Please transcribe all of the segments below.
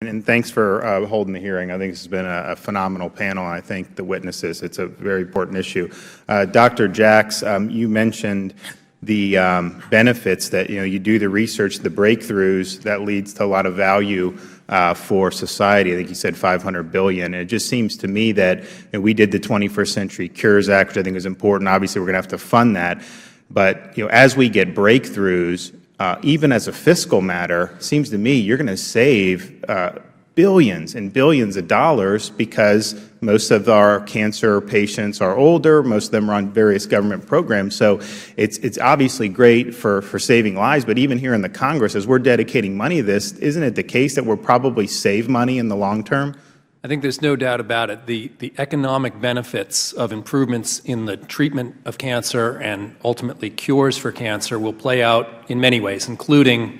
and thanks for holding the hearing. I think this has been a phenomenal panel, and I thank the witnesses. It's a very important issue. Dr. Jacks, you mentioned the benefits that you do the research, the breakthroughs that leads to a lot of value for society. I think you said $500 billion. And it just seems to me that we did the 21st Century Cures Act, which I think is important. Obviously, we're going to have to fund that. But as we get breakthroughs, even as a fiscal matter, it seems to me you're going to save billions and billions of dollars because most of our cancer patients are older. Most of them are on various government programs. So it's obviously great for saving lives. But even here in the Congress, as we're dedicating money to this, isn't it the case that we'll probably save money in the long term? I think there's no doubt about it. The economic benefits of improvements in the treatment of cancer and ultimately cures for cancer will play out in many ways, including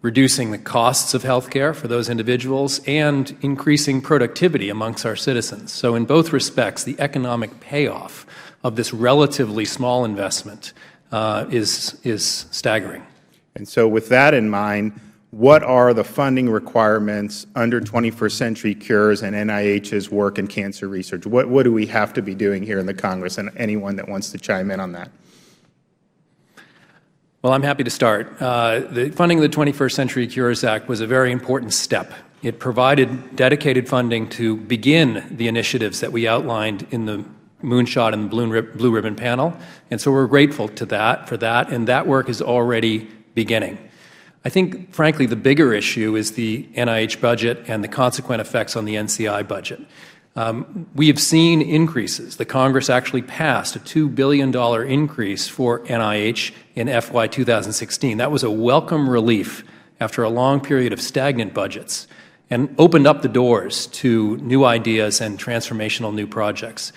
reducing the costs of health care for those individuals and increasing productivity amongst our citizens. So in both respects, the economic payoff of this relatively small investment is staggering. And so with that in mind, what are the funding requirements under 21st Century Cures and NIH's work in cancer research? What do we have to be doing here in the Congress, and anyone that wants to chime in on that? Well, I'm happy to start. The funding of the 21st Century Cures Act was a very important step. It provided dedicated funding to begin the initiatives that we outlined in the Moonshot and Blue Ribbon panel, and so we're grateful to that for that, and that work is already beginning. I think, frankly, the bigger issue is the NIH budget and the consequent effects on the NCI budget. We have seen increases. The Congress actually passed a $2 billion increase for NIH in FY 2016. That was a welcome relief after a long period of stagnant budgets and opened up the doors to new ideas and transformational new projects.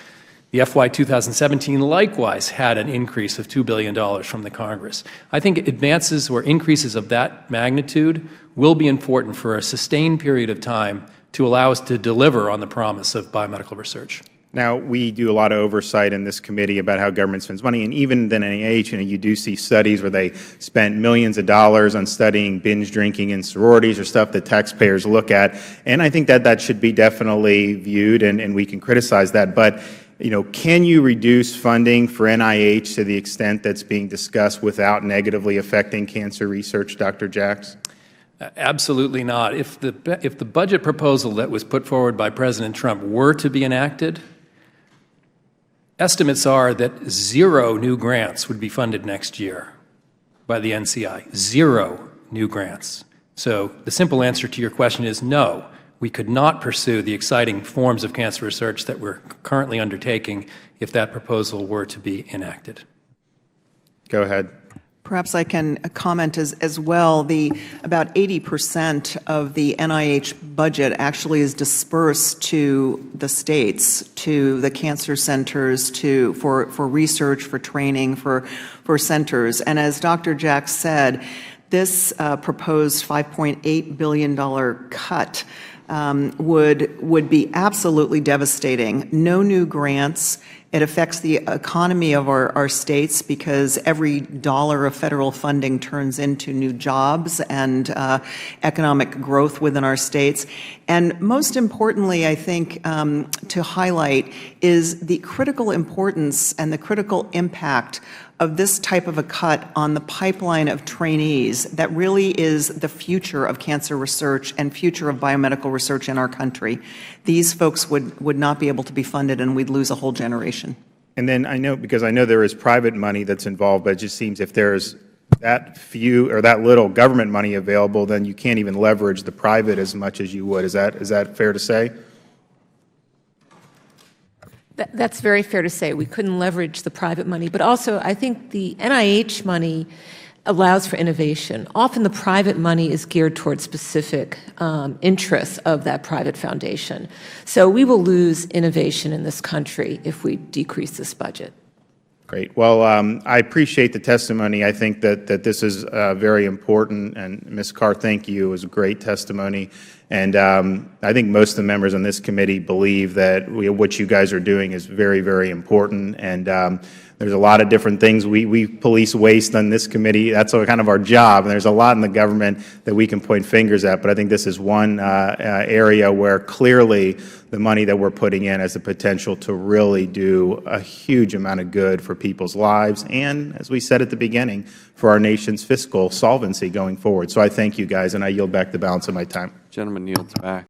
The FY 2017 likewise had an increase of $2 billion from the Congress. I think advances or increases of that magnitude will be important for a sustained period of time to allow us to deliver on the promise of biomedical research. Now, we do a lot of oversight in this committee about how government spends money, and even the NIH, you do see studies where they spent millions of dollars on studying binge drinking in sororities or stuff that taxpayers look at, and I think that that should be definitely viewed, and we can criticize that. But can you reduce funding for NIH to the extent that's being discussed without negatively affecting cancer research, Dr. Jacks? Absolutely not. If the budget proposal that was put forward by President Trump were to be enacted, estimates are that 0 new grants would be funded next year by the NCI. 0 new grants. So the simple answer to your question is no. We could not pursue the exciting forms of cancer research that we're currently undertaking if that proposal were to be enacted. Go ahead. Perhaps I can comment as well. About 80% of the NIH budget actually is dispersed to the states, to the cancer centers, for research, for training, for centers. And as Dr. Jacks said, this proposed $5.8 billion cut would be absolutely devastating. No new grants. It affects the economy of our states because every dollar of federal funding turns into new jobs and economic growth within our states. And most importantly, I think, to highlight is the critical importance and the critical impact of this type of a cut on the pipeline of trainees that really is the future of cancer research and future of biomedical research in our country. These folks would not be able to be funded, and we'd lose a whole generation. And then because I know there is private money that's involved, but it just seems if there's that few or that little government money available, then you can't even leverage the private as much as you would. Is that fair to say? That's very fair to say. We couldn't leverage the private money, but also I think the NIH money allows for innovation. Often the private money is geared towards specific interests of that private foundation. So we will lose innovation in this country if we decrease this budget. Great. Well, I appreciate the testimony. I think that this is very important. And Ms. Carr, thank you. It was a great testimony. And I think most of the members on this committee believe that what you guys are doing is very, very important. And there's a lot of different things. We police waste on this committee. That's kind of our job. And there's a lot in the government that we can point fingers at. But I think this is one area where clearly the money that we're putting in has the potential to really do a huge amount of good for people's lives and, as we said at the beginning, for our nation's fiscal solvency going forward. So I thank you guys, and I yield back the balance of my time. Gentleman yields back.